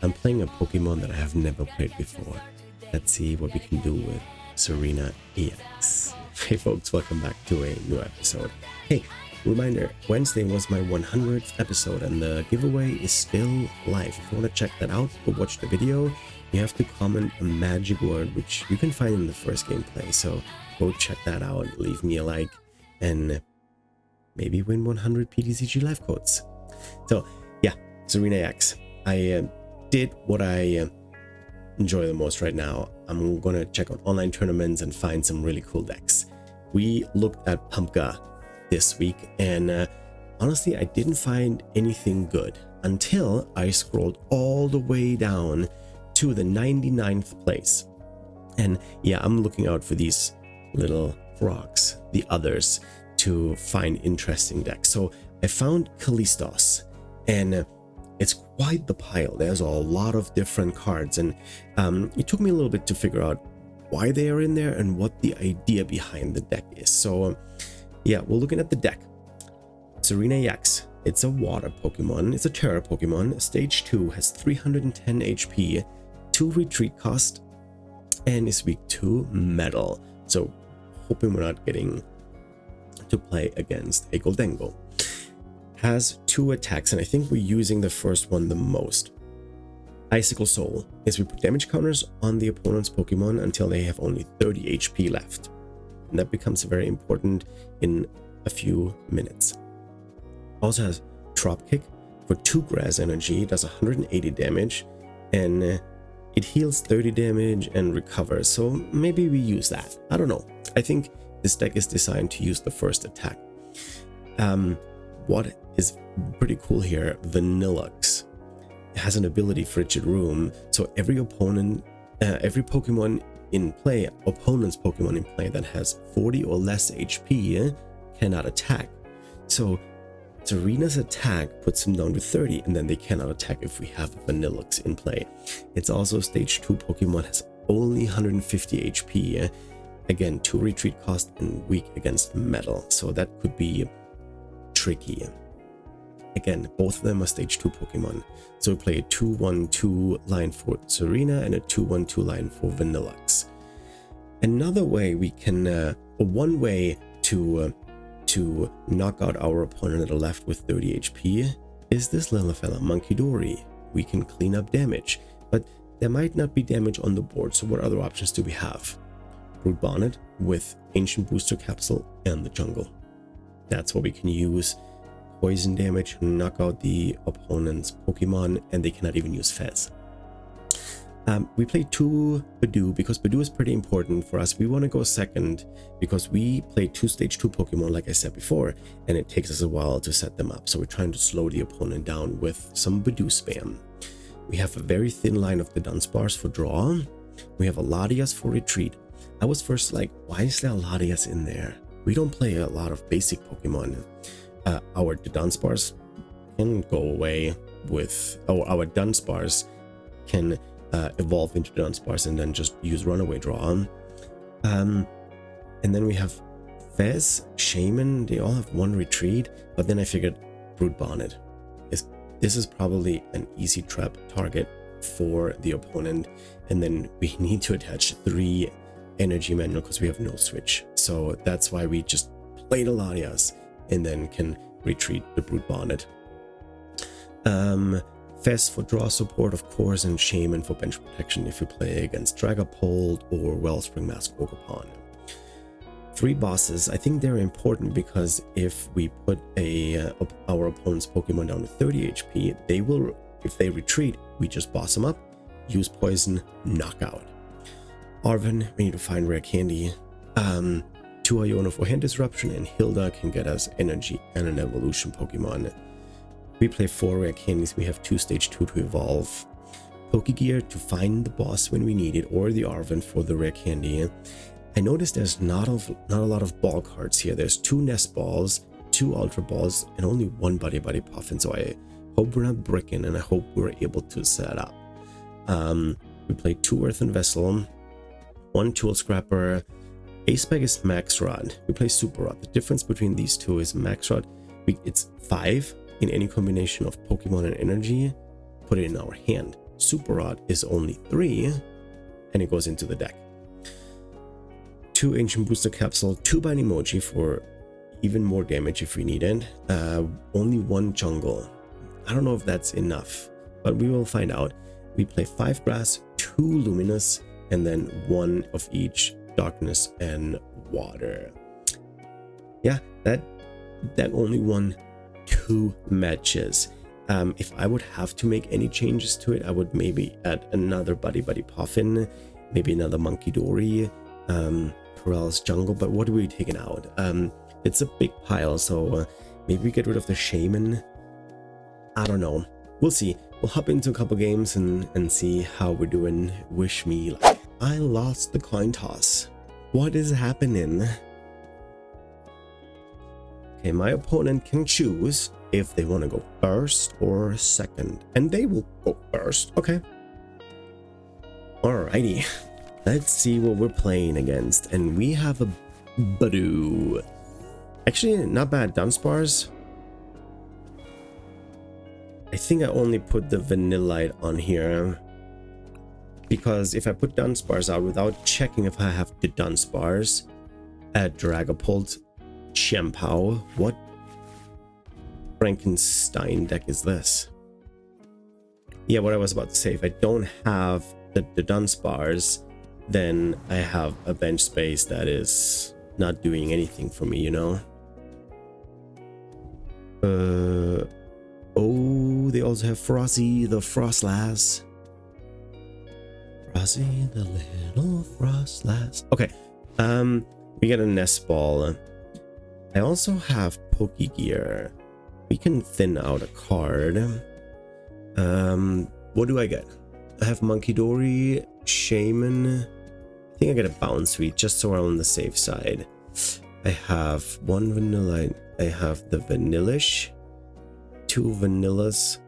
I'm playing a Pokemon that I have never played before. Let's see what we can do with Tsareena EX. Hey folks, welcome back to a new episode. Hey, reminder, Wednesday was my 100th episode and the giveaway is still live. If you want to check that out or watch the video, you have to comment a magic word, which you can find in the first gameplay. So go check that out, leave me a like, and maybe win 100 PTCG life codes. So yeah, Tsareena EX. I did what I enjoy the most right now. I'm gonna check out online tournaments and find some really cool decks. We looked at Pumpka this week, and honestly, I didn't find anything good until I scrolled all the way down to the 99th place. And yeah, I'm looking out for these little frogs, the others, to find interesting decks. So I found Kalisthos, and it's quite the pile. There's a lot of different cards, and it took me a little bit to figure out why they are in there and what the idea behind the deck is. So yeah, we're looking at the deck. Tsareena EX. It's a water Pokemon. It's a Terra Pokemon. Stage 2 has 310 HP, 2 retreat cost, and is weak to metal. So hoping we're not getting to play against a Goldengo. Has 2 attacks, and I think we're using the first one the most. Icicle Soul is we put damage counters on the opponent's Pokemon until they have only 30 HP left. And that becomes very important in a few minutes. Also has Drop Kick for 2 grass energy, does 180 damage, and it heals 30 damage and recovers. So maybe we use that. I don't know. I think this deck is designed to use the first attack. What is pretty cool here, Vanillux. It has an ability, Frigid Room, so every opponent, every Pokemon in play, opponent's Pokemon in play that has 40 or less HP cannot attack. So Tsareena's attack puts them down to 30, and then they cannot attack if we have Vanillux in play. It's also stage 2 Pokemon, has only 150 HP. Again, 2 retreat cost and weak against metal, so that could be tricky. Again, both of them are stage 2 Pokemon. So we play a 2-1-2 line for Tsareena and a 2-1-2 line for Vanillux. Another way we can, one way to knock out our opponent at the left with 30 HP is this little fella, Munkidori. We can clean up damage, but there might not be damage on the board. So what other options do we have? Brute Bonnet with Ancient Booster Capsule and the Jungle. That's what we can use. Poison damage, knock out the opponent's Pokemon, and they cannot even use Fez. We play 2 Badoo because Badoo is pretty important for us. We want to go second because we play 2 stage 2 Pokemon, like I said before, and it takes us a while to set them up. So we're trying to slow the opponent down with some Badoo spam. We have a very thin line of the Dunsparce for draw. We have a Latias for retreat. I was first like, why is there a Latias in there? We don't play a lot of basic Pokemon. Our Dunsparce can go away with, our Dunsparce can evolve into Dunsparce and then just use Runaway Draw. And then we have Fez, Shaman, they all have 1 retreat, but then I figured Brute Bonnet. This is probably an easy trap target for the opponent, and then we need to attach 3 energy manual because we have no switch. So that's why we just play the Latias and then can retreat the Brute Bonnet. Fez for draw support, of course, and Shaman for bench protection if you play against Dragapult or Wellspring Mask Ogerpon. 3 bosses, I think they're important because if we put our opponent's Pokemon down to 30 HP, they will, if they retreat, we just boss them up, use poison, knockout. Arven, we need to find rare candy. 2 Iono for hand disruption, and Hilda can get us energy and an evolution Pokemon. We play 4 rare candies. We have 2 stage 2 to evolve. Pokegear to find the boss when we need it, or the Arven for the rare candy. I noticed there's not a lot of ball cards here. There's 2 Nest Balls, 2 Ultra Balls, and only 1 Buddy Buddy Puffin. So I hope we're not bricking, and I hope we're able to set up. We play 2 Earthen Vessel, 1 Tool Scrapper. Ace-Spec is Max Rod. We play Super Rod. The difference between these 2 is Max Rod, it's 5 in any combination of Pokemon and energy. Put it in our hand. Super Rod is only 3, and it goes into the deck. 2 Ancient Booster Capsule, 2 Binding Emoji for even more damage if we need it. Only 1 Jungle. I don't know if that's enough, but we will find out. We play 5 Grass, 2 Luminous, and then 1 of each Darkness and Water. Yeah, that only won 2 matches. If I would have to make any changes to it, I would maybe add another Buddy Puffin, maybe another Munkidori, Corral's Jungle. But what are we taking out? It's a big pile, so maybe we get rid of the Shaman. I don't know. We'll see. We'll hop into a couple games and see how we're doing. Wish me luck. I lost the coin toss. What is happening? Okay, my opponent can choose if they want to go first or second, and they will go first. Okay. Alrighty. Let's see what we're playing against, and we have a Badoo. Actually, not bad. Dunsparce. I think I only put the Vanillite on here because if I put Dunsparce out without checking if I have the Dunsparce at Dragapult, Chien-Pao, what Frankenstein deck is this? Yeah, what I was about to say, if I don't have the Dunsparce, then I have a bench space that is not doing anything for me, you know? Oh, they also have Frosty, the Frostlass. Frosty, the little Frostlass. Okay, we get a Nest Ball. I also have Pokegear. We can thin out a card. What do I get? I have Munkidori, Shaman. I think I get a Bounsweet just so we're on the safe side. I have 1 Vanillite. I have the Vanillish, 2 Vanillas.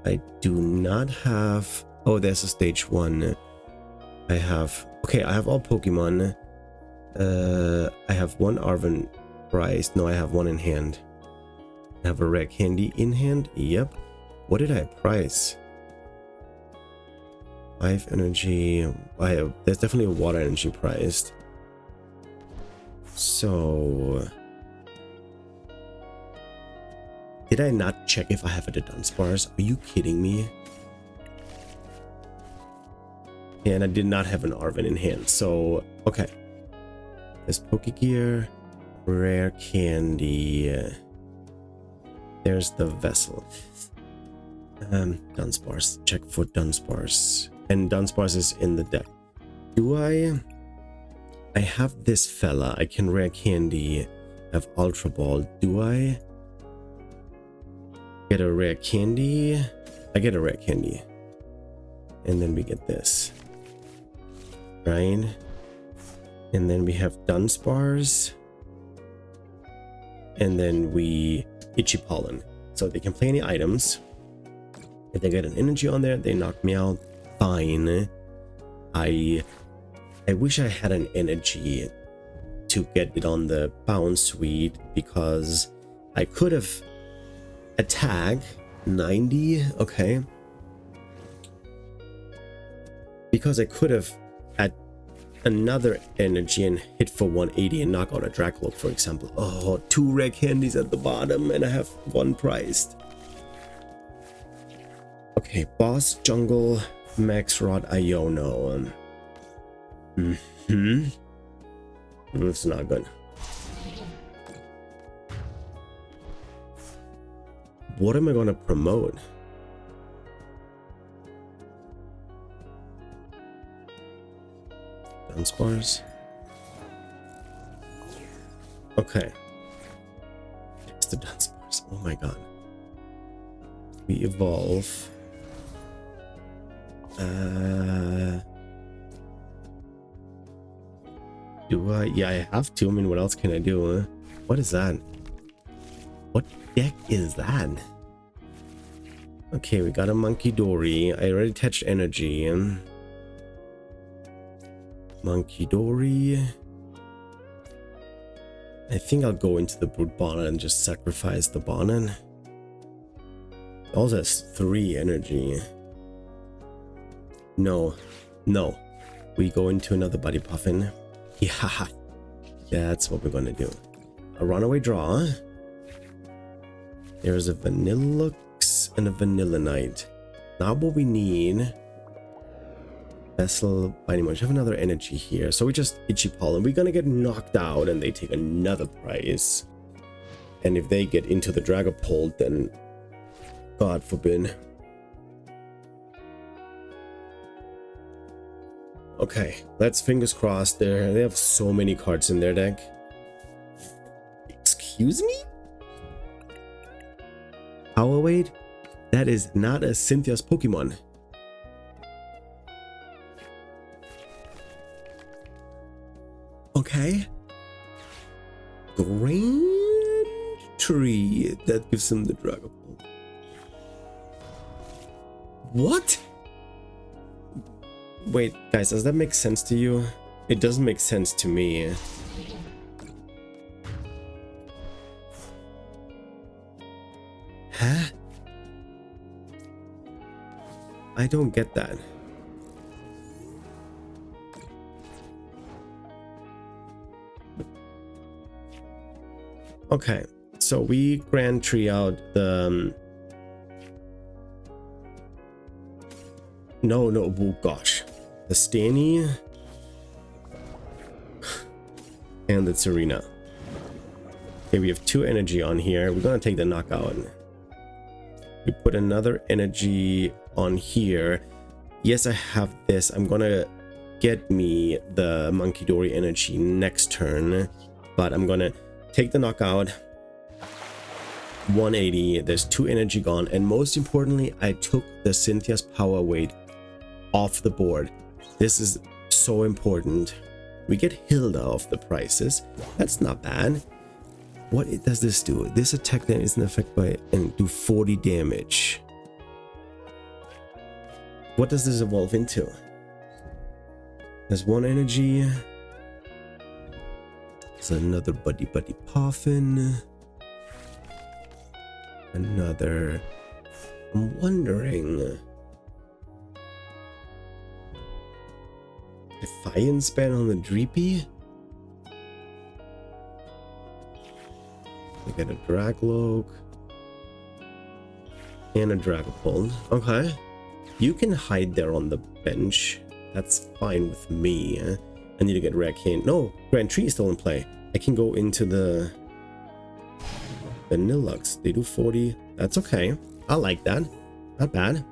I do not have... Oh, there's a stage 1. I have... Okay, I have all Pokemon. I have 1 Arven Prize. No, I have 1 in hand. I have a rare candy in hand. Yep. What did I price? 5 energy. There's definitely a water energy priced. So... Did I not check if I have a Dunsparce? Are you kidding me? Yeah, and I did not have an Arven in hand, so... Okay. There's Pokegear, rare candy. There's the vessel. Dunsparce. Check for Dunsparce. And Dunsparce is in the deck. Do I have this fella. I can rare candy. I have Ultra Ball. Do I get a rare candy? I get a rare candy. And then we get this. Right? And then we have Dunsparce. And then we Itchy Pollen. So they can play any items. If they get an energy on there, they knock me out. Fine. I wish I had an energy to get it on the Bounsweet because I could have attack 90. Okay. Because I could have at another energy and hit for 180 and knock out a Dracloak, for example. Oh, 2 rare candies at the bottom and I have 1 priced. Okay, Boss, Jungle, Max Rod, Iono. It's not good. What am I gonna promote? Dunsparce. Okay. It's the Dunsparce. Oh my god. We evolve. Do I? Yeah, I have to. I mean, what else can I do? What is that? What deck is that? Okay, we got a Munkidori. I already touched energy. Munkidori. I think I'll go into the Brute Bonnet and just sacrifice the Bonnet. Also has 3 energy. No. We go into another Buddy Puffin. Yeah, that's what we're gonna do. A runaway draw. There's a Vanillux and a Vanillanite. Now what we need. Vessel Binding Munch. Have another energy here. So we just Itchy Pollen. We're gonna get knocked out and they take another prize. And if they get into the Dragapult, then God forbid. Okay, let's fingers crossed there. They have so many cards in their deck. Excuse me? Power Weight? That is not a Cynthia's Pokemon. Okay. Grand Tree. That gives him the Dragapult. What? Wait, guys, does that make sense to you? It doesn't make sense to me. Huh? I don't get that. Okay, so we Grand Tree out the... No, oh gosh. The Stanny and the Tsareena. Okay, we have 2 energy on here. We're gonna take the knockout. We put another energy on here. Yes, I have this. I'm gonna get me the Munkidori energy next turn, but I'm gonna take the knockout. 180. There's 2 energy gone, and most importantly, I took the Cynthia's Power Weight off the board. This is so important. We get Hilda off the prices. That's not bad. What does this do? This attack then is an effect by and do 40 damage. What does this evolve into? There's 1 energy. There's another Buddy Puffin. Another. I'm wondering. Defiance ban on the Dreepy? We get a Dragloak and a Dragapult. Okay, you can hide there on the bench. That's fine with me. I need to get Rare Cane. No, Grand Tree is still in play. I can go into the Vanillux. They do 40. That's okay. I like that. Not bad.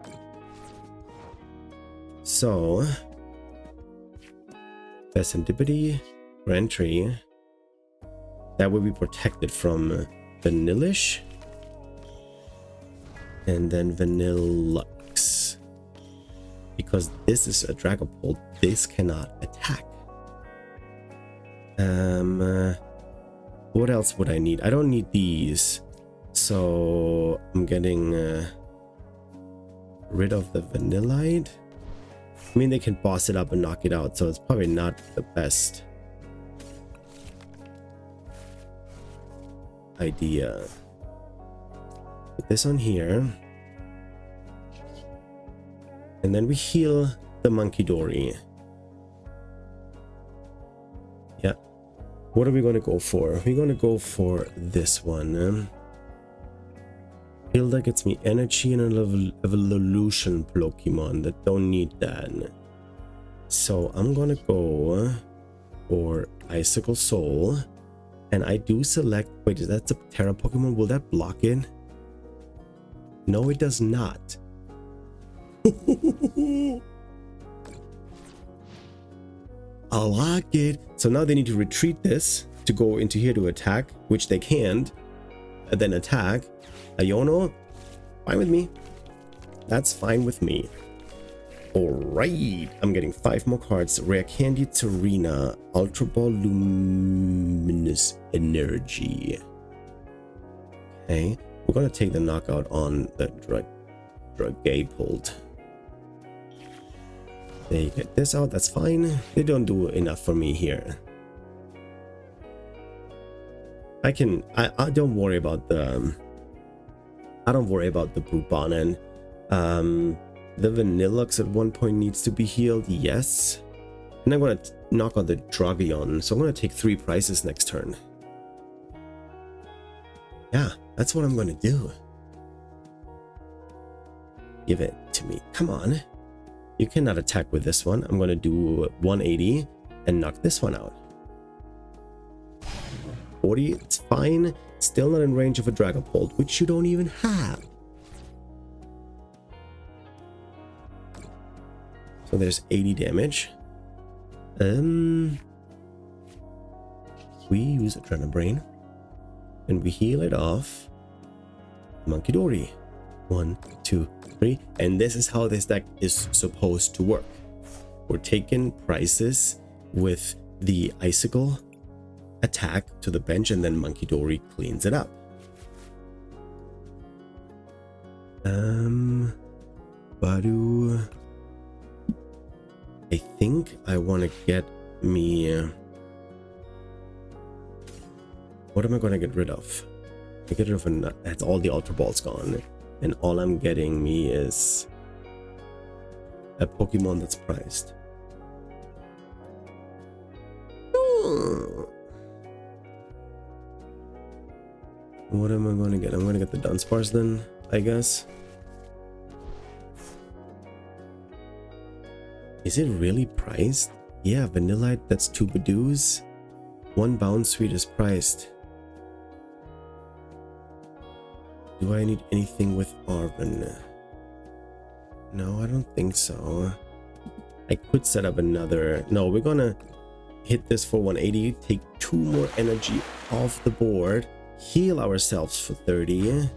So Serendipity, Grand Tree. That will be protected from Vanillish. And then Vanillux. Because this is a Dragapult, this cannot attack. What else would I need? I don't need these. So I'm getting rid of the Vanillite. I mean, they can boss it up and knock it out, so it's probably not the best idea. Put this on here. And then we heal the Munkidori. Yeah. What are we going to go for? We're going to go for this one. Hilda gets me energy and an evolution Pokemon that don't need that. So I'm gonna go for Icicle Soul. And I do select... Wait, is that a Terra Pokemon? Will that block it? No, it does not. I like it. So now they need to retreat this to go into here to attack, which they can't. And then attack. Iono, fine with me. That's fine with me. Alright, I'm getting 5 more cards. Rare Candy, Tsareena, Ultra Ball, Luminous Energy. Okay, we're gonna take the knockout on the Dragapult. They get this out, that's fine. They don't do enough for me here. I don't worry about the I don't worry about the poop on it. The Vanillux at one point needs to be healed, yes. And I'm gonna knock on the Dragapult, so I'm gonna take 3 prizes next turn. Yeah, that's what I'm gonna do. Give it to me. Come on. You cannot attack with this one. I'm gonna do 180 and knock this one out. 40, it's fine. Still not in range of a Dragapult, which you don't even have. So there's 80 damage. We use Adrenabrain and we heal it off. Munkidori. 1, 2, 3. And this is how this deck is supposed to work. We're taking prizes with the Icicle attack to the bench, and then Munkidori cleans it up. Badu. I think I want to get me... what am I going to get rid of? I get rid of a... that's all the Ultra Balls gone. And all I'm getting me is a Pokemon that's priced. What am I going to get? I'm going to get the Dunsparce then, I guess. Is it really priced? Yeah, Vanillite, that's 2 Badoos. 1 Bounsweet is priced. Do I need anything with Arven? No, I don't think so. I could set up another... no, we're gonna hit this for 180, take 2 more energy off the board, heal ourselves for 30.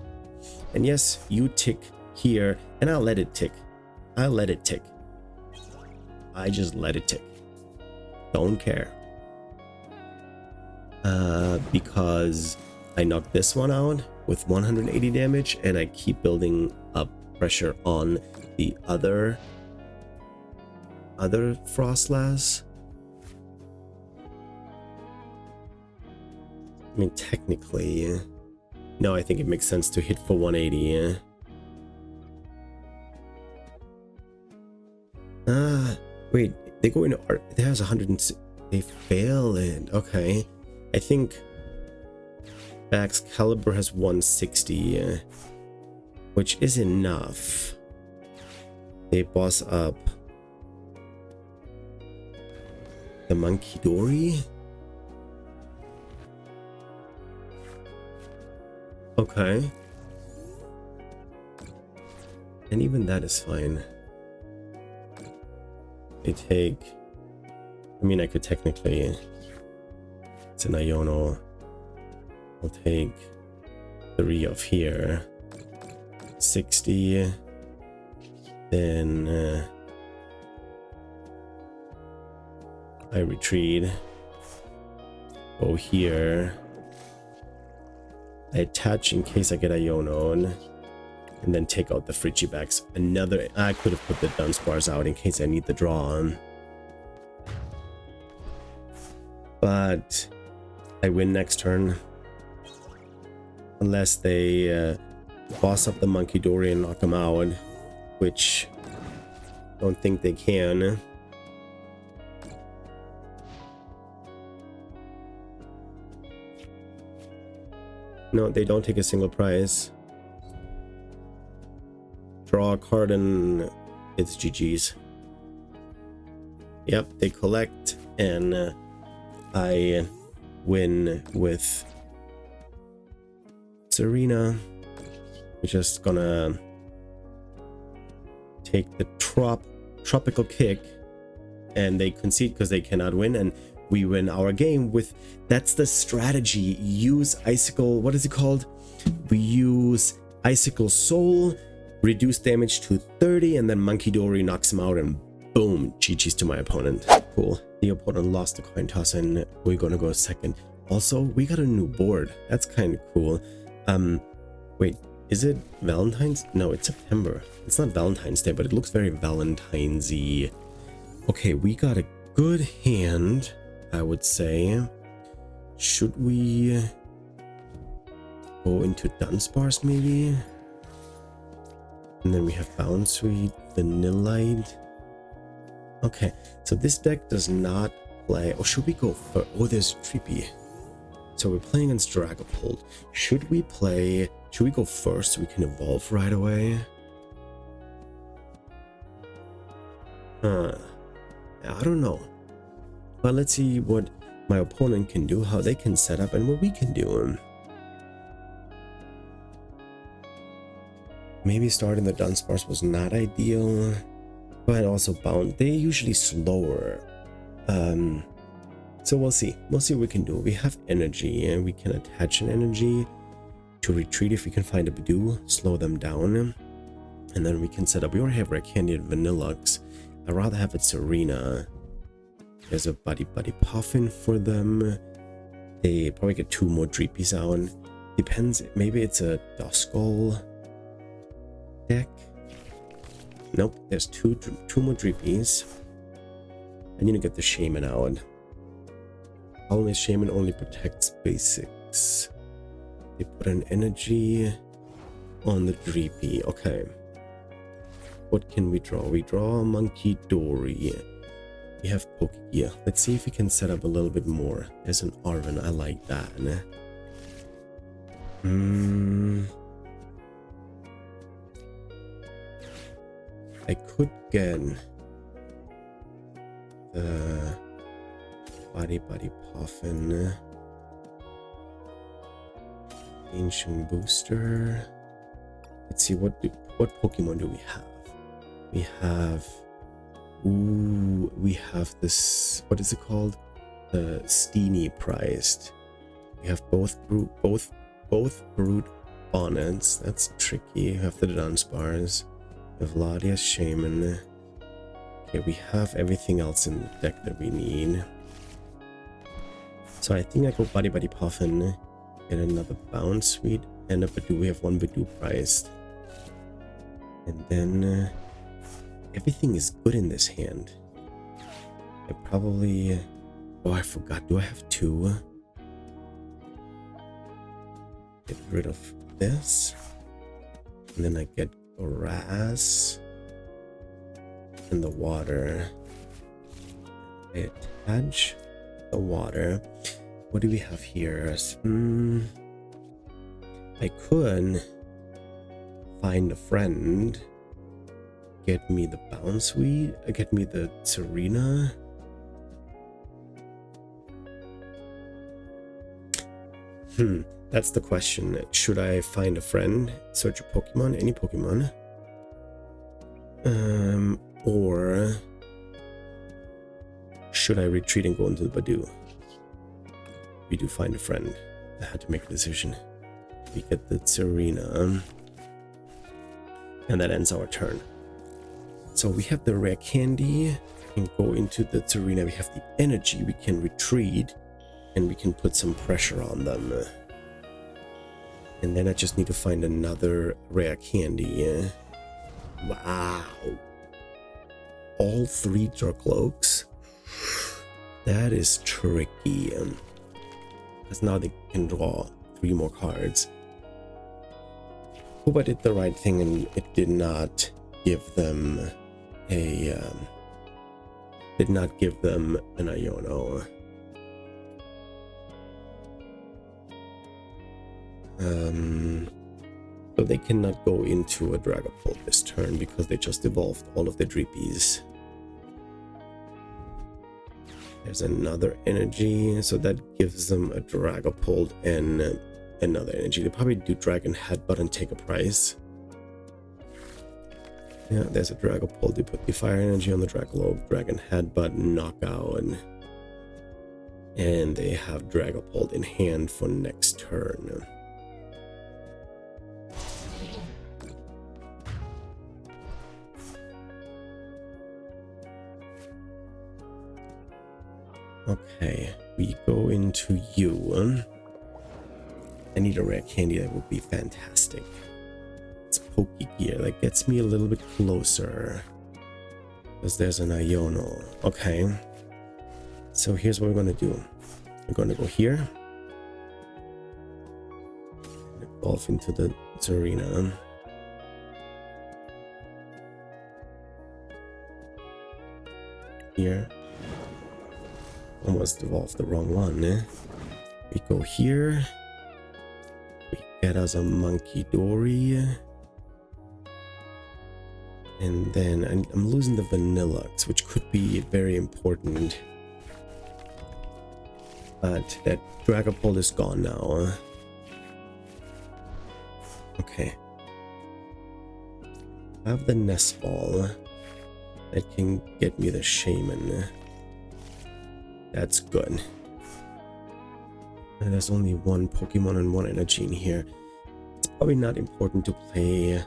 And yes, you tick here, and I'll let it tick. I'll let it tick. I just let it tick. Don't care. Because I knocked this one out with 180 damage, and I keep building up pressure on the other Frostlass. I mean, technically, no, I think it makes sense to hit for 180. Wait, they go into art. It has 100. They fail it. Okay, I think Excalibur has 160, which is enough. They boss up the Munkidori. Okay. And even that is fine. They take... I mean, I could technically... it's an Iono. I'll take 3 of here. 60. Then... I retreat. Go here. I attach in case I get Iono. And then take out the Frigibax. Another... I could have put the Dunsparce out in case I need the draw. But I win next turn. Unless they boss up the Munkidori and knock him out. Which I don't think they can. No, they don't take a single prize. Draw a card and it's GG's. Yep, they collect and I win with Tsareena. We're just gonna take the tropical kick, and they concede because they cannot win, and we win our game with... that's the strategy. Use Icicle... what is it called? We use Icicle Soul, reduce damage to 30, and then Munkidori knocks him out, and boom, GG's to my opponent. Cool. The opponent lost the coin toss, and we're gonna go second. Also, we got a new board. That's kind of cool. Wait, is it Valentine's? No, it's September. It's not Valentine's Day, but it looks very Valentine's-y. Okay, we got a good hand, I would say. Should we go into Dunsparce maybe? And then we have Bounsweet, Vanillite. Okay, so this deck does not play. Or should we go for? Oh, there's Trippy. So we're playing against Dragapult. Should we go first so we can evolve right away? I don't know. But let's see what my opponent can do, how they can set up, and what we can do. Maybe starting the Dunsparce was not ideal, but also bound. They're usually slower. So we'll see. We'll see what we can do. We have energy, and we can attach an energy to retreat if we can find a Badoo, slow them down, and then we can set up. We already have Rare Candy and Vanillux. I'd rather have it Tsareena. There's a Buddy Puffin for them. They probably get 2 more Dreepies out. Depends. Maybe it's a Duskull deck. Nope. There's two more Dreepies. I need to get the Shaman out. Only Shaman only protects basics. They put an energy on the Dreepy. Okay. What can we draw? We draw a Munkidori. We have Pokegear. Let's see if we can set up a little bit more. There's an Arven. I like that. I could get the Buddy Puffin. Ancient Booster. Let's see, what Pokemon do we have? We have we have this, what is it called? The Steenie priced. We have both Brute Bonnets. That's tricky. We have the Dunsparce. We have Latias Shaman. Okay, we have everything else in the deck that we need. So I think I go Buddy Puffin, get another Bounsweet, and a Badoo. We have 1 Badoo priced. And then everything is good in this hand. I probably... Oh, I forgot. Do I have 2? Get rid of this. And then I get grass. And the water. I attach the water. What do we have here? I could find a friend. Get me the Bounsweet. Get me the Tsareena. That's the question. Should I find a friend? Search a Pokemon? Any Pokemon? Or should I retreat and go into the Badoo? We do find a friend. I had to make a decision. We get the Tsareena. And that ends our turn. So we have the Rare Candy and go into the Tsareena. We have the energy. We can retreat and we can put some pressure on them. And then I just need to find another Rare Candy. Wow. All 3 Darkloaks. That is tricky. Because now they can draw 3 more cards. Hope I did the right thing and it did not give them a an Iono. So they cannot go into a Dragapult this turn because they just evolved all of the Dreepies. There's another energy, so that gives them a Dragapult and another energy. They probably do Dragon Headbutt and take a prize. Yeah, there's a Dragapult. They put the fire energy on the Dragalope, Dragon Headbutt, Knockout, and they have Dragapult in hand for next turn. Okay, we go into you. I need a Rare Candy. That would be fantastic. It's Pokegear. That gets me a little bit closer. Because there's an Iono. Okay. So here's what we're going to do. We're going to go here. And evolve into the Tsareena. here. Almost evolved the wrong one, eh? We go here. We get us a Munkidori. And then I'm losing the Vanillux, which could be very important. But that Dragapult is gone now. Okay. I have the Nest Ball that can get me the Shaman. That's good. And there's only one Pokemon and one energy in here. It's probably not important to play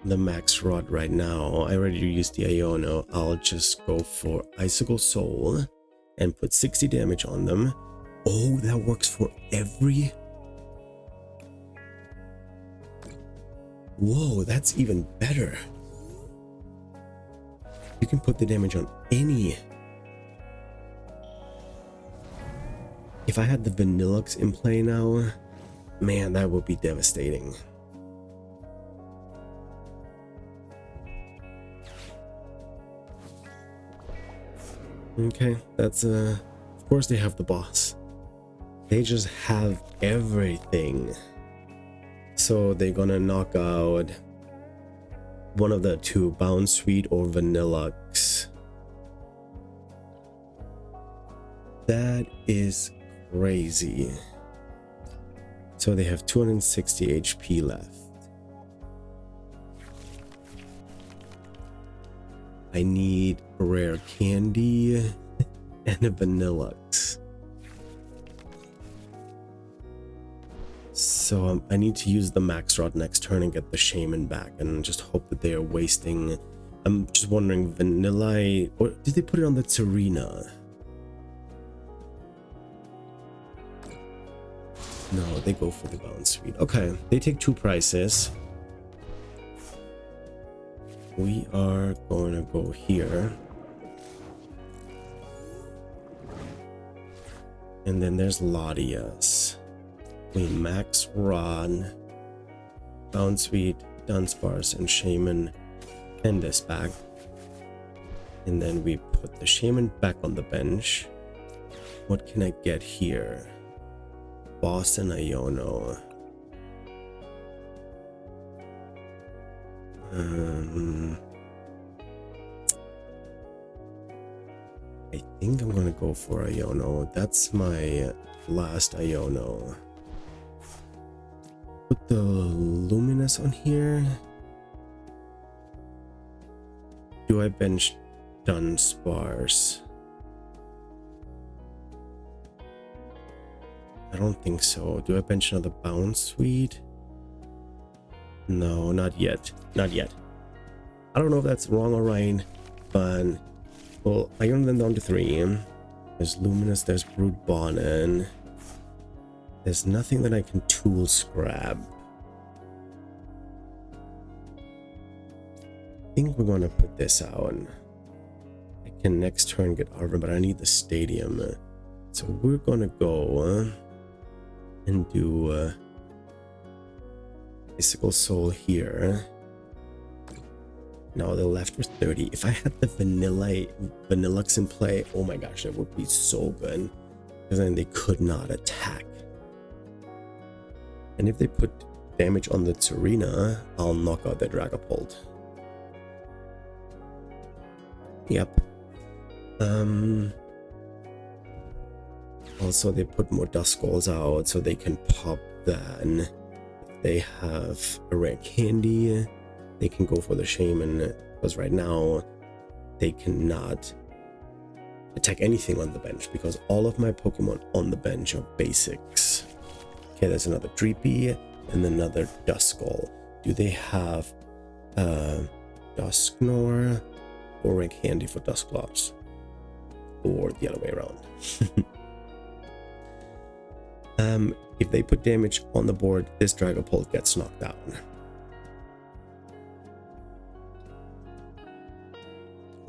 the Max Rod right now. I already used the Iono. I'll just go for Icicle Soul and put 60 damage on them. Oh, that works for every... Whoa, that's even better. You can put the damage on any... If I had the Vanillux in play now, man, that would be devastating. Okay, that's of course they have the boss. They just have everything. So they're gonna knock out one of the two, Bounsweet or Vanillux. That is crazy. So they have 260 HP left. I need a rare candy and a Vanillux. So I need to use the Max Rod next turn and get the Shaman back and just hope that they are wasting. I'm just wondering, Vanilla, or did they put it on the Tsareena? No, they go for the Bounsweet. Okay, they take two prices. We are going to go here. And then there's Latias. We Max Rod, Bounsweet, Dunsparce, and Shaman and this back. And then we put the Shaman back on the bench. What can I get here? Boss and Iono. I think I'm gonna go for Iono. That's my last Iono. Put the Luminous on here. Do I bench Dunsparce? I don't think so. Do I bench another Bounsweet? No, not yet. Not yet. I don't know if that's wrong or right, but well, I own them down to 3. There's Luminous, there's Brood Bonnet. There's nothing that I can tool scrap. I think we're gonna put this out. I can next turn get Arbor, but I need the Stadium. So we're gonna go and do Icicle Soul here. Now they're left with 30. If I had the Vanillux in play, oh my gosh, that would be so good. Because then they could not attack. And if they put damage on the Tsareena, I'll knock out the Dragapult. Yep. Also, they put more Duskulls out so they can pop then. If they have a rare candy, they can go for the Shaman, because right now they cannot attack anything on the bench because all of my Pokemon on the bench are basics. Okay, there's another Dreepy and another Duskull. Do they have Dusknoir or rare candy for Dusclops? Or the other way around? If they put damage on the board, this Dragapult gets knocked down.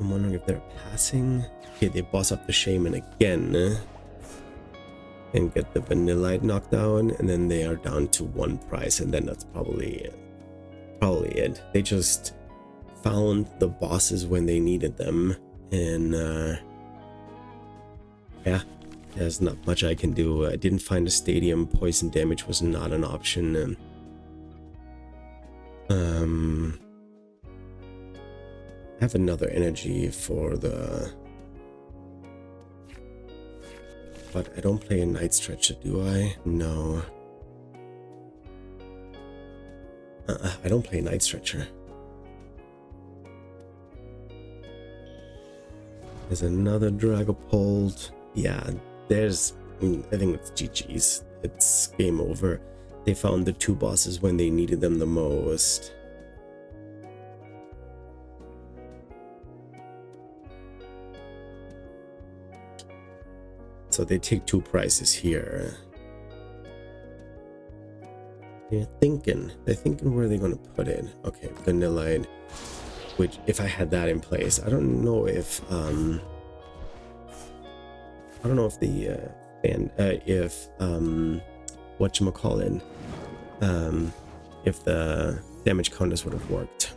I'm wondering if they're passing. Okay, they boss up the Shaman again and get the Vanillite knocked down, and then they are down to 1 price, and then that's probably it. They just found the bosses when they needed them, and Yeah, there's not much I can do. I didn't find a stadium. Poison damage was not an option. I have another energy for the... But I don't play a Night Stretcher, do I? No. I don't play a Night Stretcher. There's another Dragapult. Yeah, there's... I think it's GG's. It's game over. They found the 2 bosses when they needed them the most. So they take 2 prizes here. They're thinking where they're gonna put it. Okay, Vanillite, which if I had that in place, I don't know if the whatchamacallit, if the damage counters would have worked.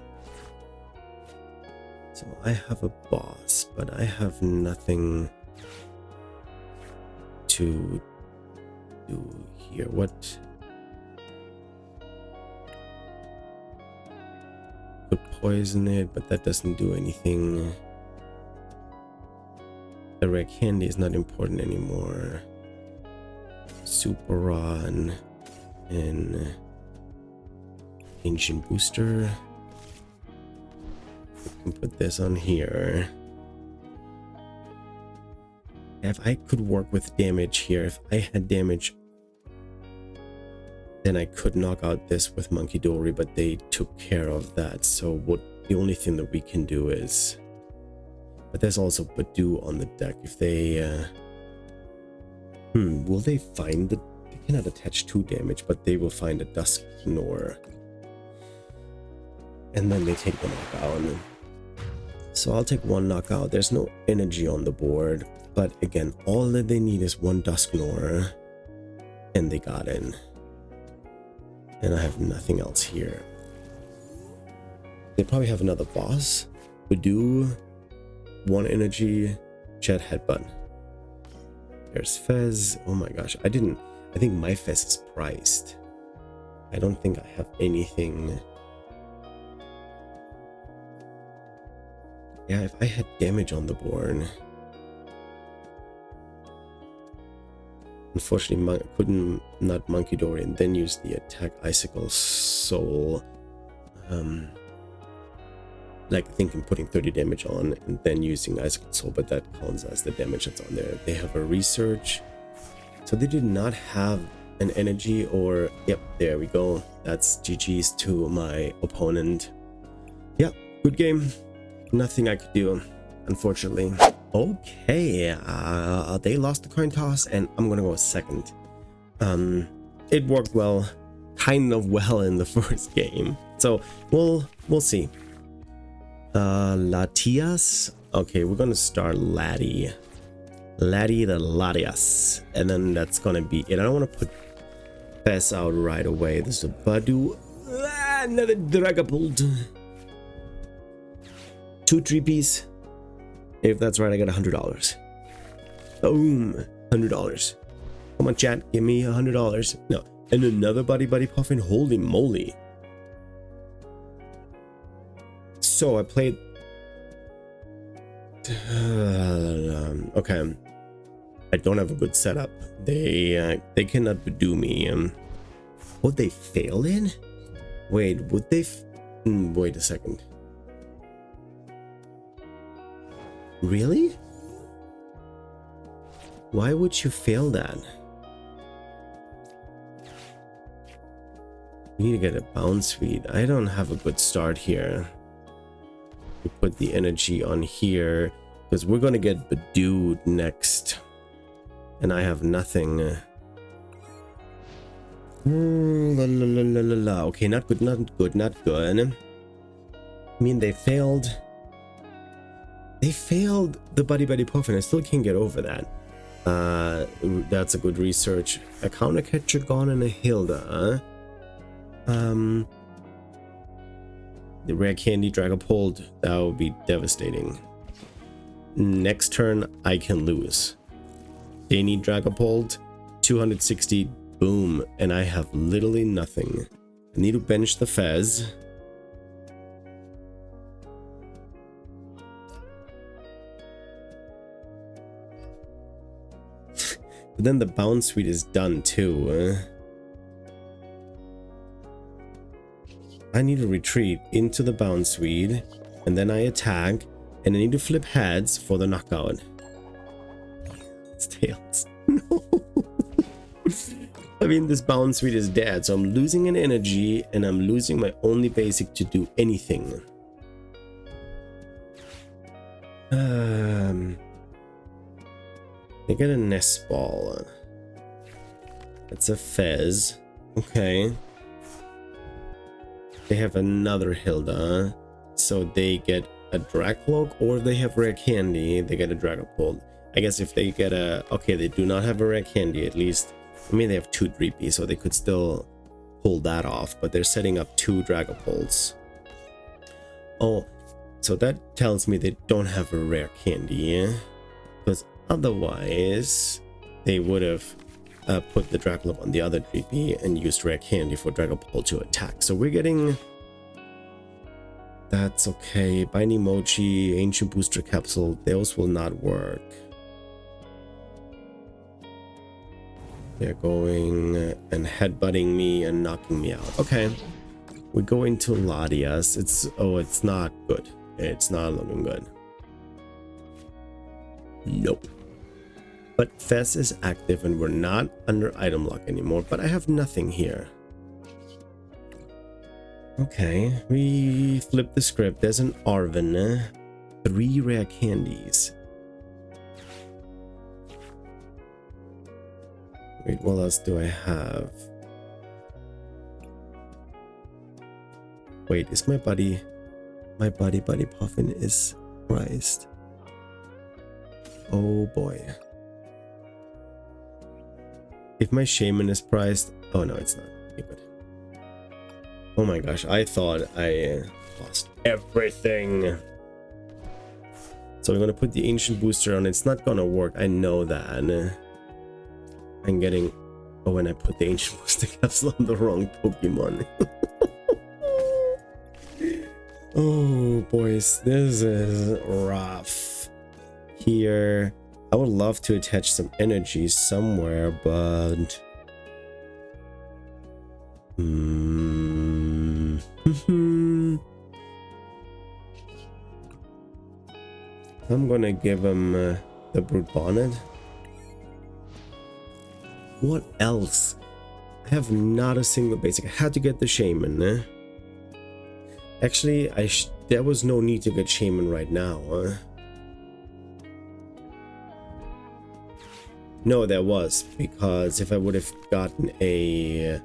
So I have a boss, but I have nothing to do here. What could poison it, but that doesn't do anything. The rare candy is not important anymore. Super Rod and Ancient Booster. We can put this on here. If I could work with damage here, if I had damage, then I could knock out this with Munkidori, but they took care of that. So the only thing that we can do is... But there's also Badu on the deck. If they... will they find the... They cannot attach 2 damage, but they will find a Dusknoir. And then they take the knockout. So I'll take 1 knockout. There's no energy on the board. But again, all that they need is 1 Dusknoir. And they got in. And I have nothing else here. They probably have another boss. Badu, 1 energy, Jet Headbutt. There's Fez. Oh my gosh, I think my Fez is priced. I don't think I have anything. Yeah, if I had damage on the board. Unfortunately, I couldn't not Munkidori and then use the attack Icicle Soul. Like thinking putting 30 damage on and then using Icicle Soul, but that counts as the damage that's on there. They have a research. So they did not have an energy or... Yep, there we go. That's GG's to my opponent. Yeah, good game. Nothing I could do, unfortunately. Okay, they lost the coin toss and I'm gonna go second. It worked well, kind of well in the first game. So we'll see. Latias. Okay, we're gonna start Laddie the Latias, and then that's gonna be it. I don't want to put Fess out right away. This is a Badu. Another Dragapult. 2 3-piece. If that's right, I got $100. Boom, $100. Come on, chat, give me $100. No, and another Buddy Puffin. Holy moly! So I played. Okay, I don't have a good setup. They cannot do me. Would they fail in? Wait, would they? Wait a second. Really? Why would you fail that? We need to get a Bounsweet. I don't have a good start here. We put the energy on here because we're gonna get Badu next, and I have nothing. Okay, not good, not good, not good. I mean, they failed. They failed the Buddy Puffin. I still can't get over that. That's a good research. A counter catcher gone and a Hilda. The rare candy Dragapult, that would be devastating. Next turn, I can lose. They need Dragapult. 260. Boom. And I have literally nothing. I need to bench the Fez. But then the Bounsweet is done too. I need to retreat into the Bounsweet, and then I attack, and I need to flip heads for the knockout. It's tails. No. I mean, this Bounsweet is dead, so I'm losing an energy, and I'm losing my only basic to do anything. They get a nest ball. That's a Fez. Okay. They have another Hilda. So they get a Dragcloak, or if they have rare candy, they get a Dragapult. I guess if they get a... Okay, they do not have a rare candy, at least. I mean, they have 2 Dreepy, so they could still pull that off. But they're setting up 2 Dragapults. Oh, so that tells me they don't have a rare candy. Because otherwise, they would have put the Dracula on the other Dreepy and used rare candy for Dragapult to attack. So we're getting... That's okay. Binding Mochi, Ancient Booster Capsule, those will not work. They're going and headbutting me and knocking me out. Okay. We go into Latias. It's not good. It's not looking good. Nope. But Fez is active and we're not under item lock anymore, but I have nothing here. Okay, we flip the script. There's an Arven. 3 rare candies. Wait, what else do I have? Wait, is my buddy Puffin is priced? Oh boy. If my Shaman is priced... Oh no, it's not. Okay, good. Oh my gosh, I thought I lost everything. So I'm gonna put the Ancient Booster on. It's not gonna work, I know that. I'm getting... Oh, and I put the Ancient Booster Capsule on the wrong Pokemon. Oh boys, this is rough. Here, I would love to attach some energy somewhere, but... I'm gonna give him the Brute Bonnet. What else? I have not a single basic. I had to get the Shaman. Actually, there was no need to get Shaman right now. No, there was, because if I would have gotten a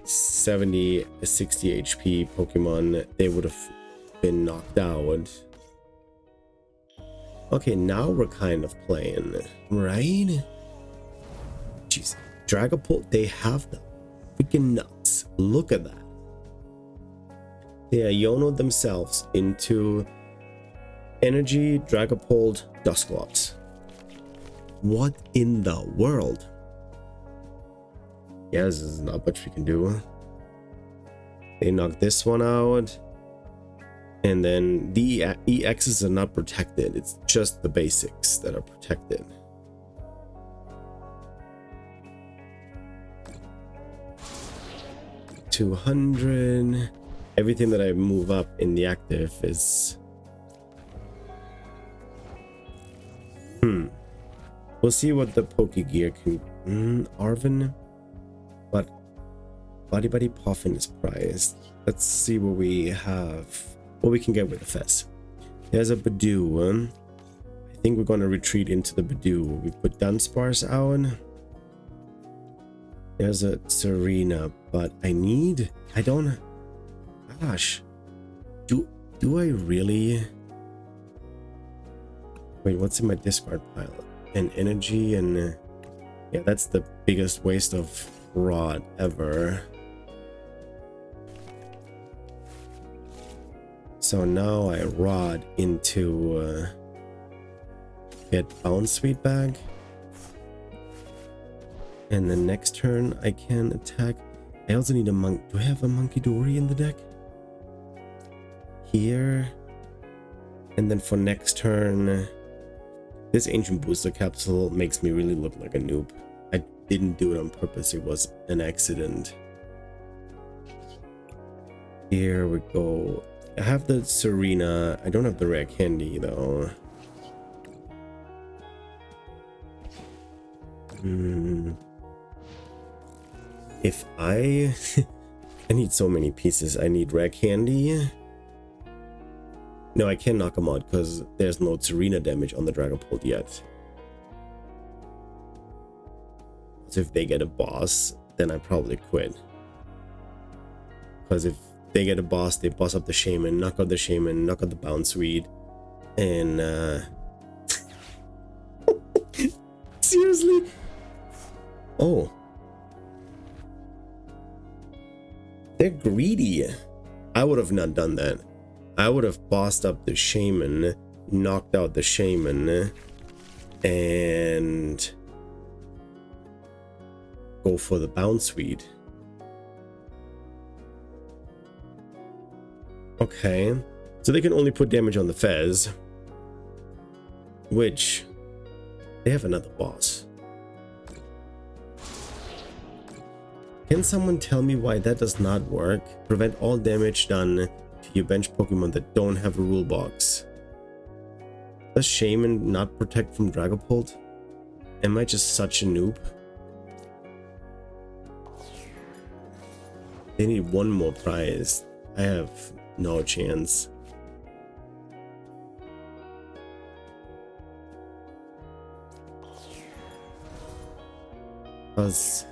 70, 60 HP Pokemon, they would have been knocked out. Okay, now we're kind of playing, right? Jeez, Dragapult, they have the freaking nuts. Look at that. They Iono themselves into Energy, Dragapult, Dusclops. What in the world? Yeah, this is not much we can do. They knock this one out. And then the EXs are not protected. It's just the basics that are protected. $200. Everything that I move up in the active is... We'll see what the Pokegear can... Arven? But Buddy Puffin is priced. Let's see what we have. What we can get with the Fez. There's a Badoo. I think we're going to retreat into the Badoo. We put Dunsparce out. There's a Tsareena, but I don't... Gosh. Do I really... Wait, what's in my discard pile? And energy and... yeah, that's the biggest waste of rod ever. So now I rod into... get Bounsweet back. And then next turn I can attack. I also need a monk. Do I have a Munkidori in the deck? Here. And then for next turn, this ancient booster capsule makes me really look like a noob. I didn't do it on purpose, it was an accident. Here we go. I have the Tsareena. I don't have the rare candy though. If I need so many pieces. I need rare candy. No, I can't knock him out because there's no Tsareena damage on the Dragapult yet. So if they get a boss, then I probably quit. Because if they get a boss, they boss up the Shaman, knock out the Shaman, knock out the Bounsweet, and seriously? Oh. They're greedy. I would have not done that. I would have bossed up the Shaman, knocked out the Shaman, and go for the Bounsweet. Okay, so they can only put damage on the Fez, which they have another boss. Can someone tell me why that does not work? Prevent all damage done to your bench Pokemon that don't have a rule box. Does Shaman not protect from Dragapult? Am I just such a noob? They need one more prize. I have no chance. Because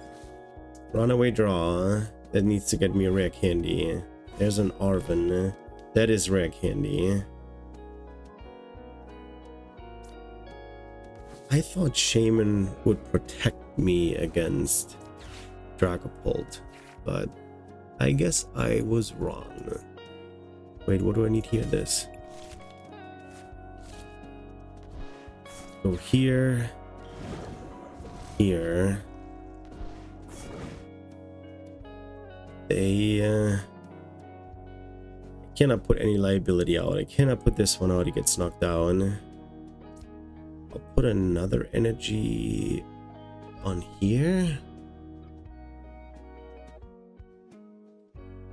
runaway draw, that needs to get me a rare candy. There's an Arven, that is rare candy. I thought Shaman would protect me against Dragapult, but I guess I was wrong. Wait, what do I need here? This. Go here. Here. They cannot put any liability out. I cannot put this one out. He gets knocked down. I'll put another energy on here.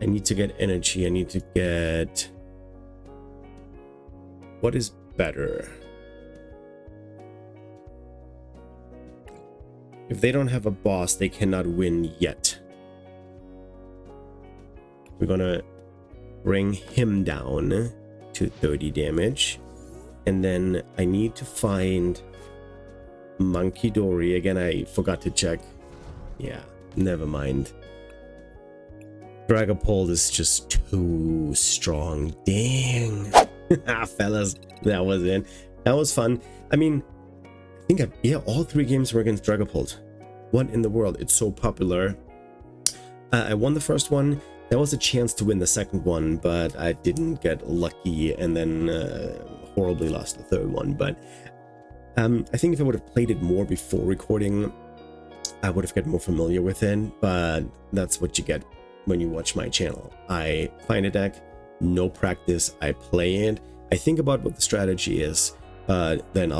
I need to get energy. I need to get... What is better? If they don't have a boss, they cannot win yet. We're gonna bring him down to 30 damage. And then I need to find Munkidori. Again, I forgot to check. Yeah, never mind. Dragapult is just too strong. Dang. Fellas, that was it. That was fun. I mean, I think yeah, all three games were against Dragapult. What in the world? It's so popular. I won the first one. There was a chance to win the second one, but I didn't get lucky, and then horribly lost the third one. But I think if I would have played it more before recording, I would have gotten more familiar with it. But that's what you get when you watch my channel. I find a deck, no practice, I play it, I think about what the strategy is, then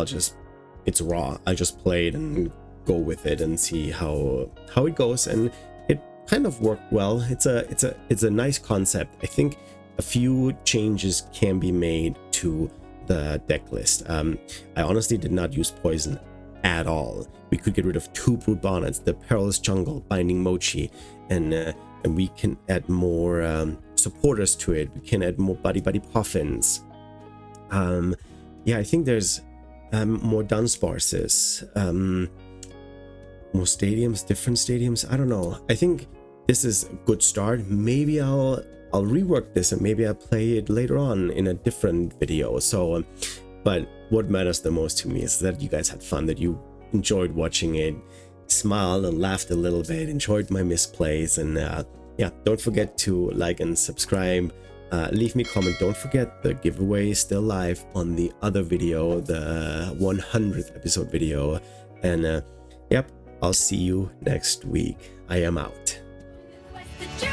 it's raw. I just play it and go with it and see how it goes, and it kind of worked well. It's a nice concept. I think a few changes can be made to the deck list. I honestly did not use poison at all. We could get rid of 2 Brute Bonnets, the Perilous Jungle, Binding Mochi, and we can add more supporters to it. We can add more Buddy Puffins. Yeah, I think there's more Dunsparces, more stadiums, different stadiums. I don't know. I think this is a good start. Maybe I'll rework this and maybe I'll play it later on in a different video. So, but what matters the most to me is that you guys had fun, that you enjoyed watching it, smiled and laughed a little bit, enjoyed my misplays, and yeah, don't forget to like and subscribe. Leave me a comment. Don't forget the giveaway is still live on the other video, the 100th episode video. And yep, I'll see you next week. I am out. The